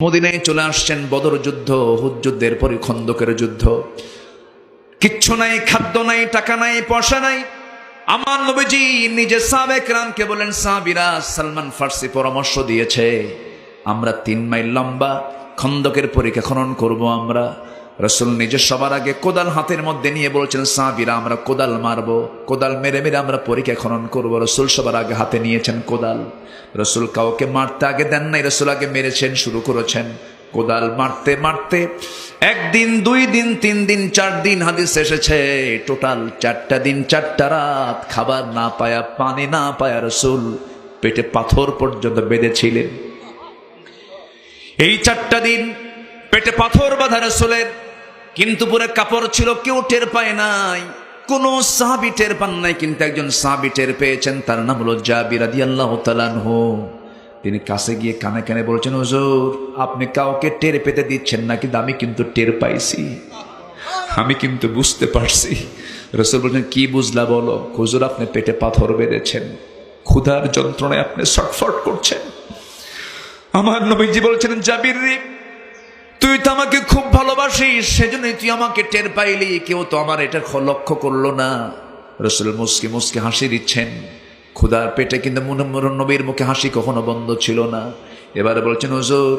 মদিনায় চলে আসছেন। বদর যুদ্ধ, উহুদ যুদ্ধের পরে খন্দকের যুদ্ধ। কিচ্ছু নাই, খাদ্য নাই, টাকা নাই, পয়সা নাই। আমার নবীজি নিজে সাহাবে কেরামকে বলেন, সাহাবীরা, সালমান ফার্সি পরামর্শ দিয়েছে আমরা 3 মাইল লম্বা খন্দকের পরীক্ষা খনন করব। আমরা রাসূল নিজে সবার আগে কোদাল হাতের মধ্যে নিয়ে বলছেন, সাহাবীরা, আমরা কোদাল মারবো, কোদাল মেরে মেরে আমরা পরীক্ষা খনন করব। রাসূল সবার আগে হাতে নিয়েছেন কোদাল। রাসূল কাউকে মারতে আগে দেন নাই, রাসূল আগে মেরেছেন, শুরু করেছেন। কোদাল মারতে মারতে 1 দিন, 2 দিন, 3 দিন, 4 দিন, হাদিস এসেছে টোটাল 4টা দিন 4টা রাত খাবার না পায়া, পানি না পায়া রাসূল পেটে পাথর পর্যন্ত বেঁধেছিলেন। এই 4টা দিন পেটে পাথর বাঁধা রাসূলের, কিন্তু পুরো কাপড় ছিল, কেউ টের পায় নাই, কোন সাহাবী টের পান নাই। কিন্তু একজন সাহাবী টের পেয়েছেন, তার নাম হলো জাবির রাদিয়াল্লাহু তাআলা আনহু। তিনি কাছে গিয়ে কানে কানে বলছেন, হুজুর, আপনি কাউকে টের পেতে দিচ্ছেন না, কিন্তু আমি কিন্তু টের পাইছি, আমি কিন্তু বুঝতে পারছি। রাসূল বলছেন, কি বুঝলা বলো? হুজুর, আপনি পেটে পাথর বেঁধেছেন, ক্ষুধার যন্ত্রণায় আপনি ছটফট করছেন। আমার নবীজি বলছেন, জাবির রে, তুই তো আমাকে খুব ভালোবাসিস, সেজন্যই তুই আমাকে টের পাইলি, কেউ তো আমার এটা লক্ষ্য করলো না। রাসূল মুস্কি মুস্কি হাসি দিচ্ছেন ক্ষুধার পেটে, কিন্তু নবীর মুখে হাসি কখনো বন্ধ ছিল না। এবারে বলছেন, হুজুর,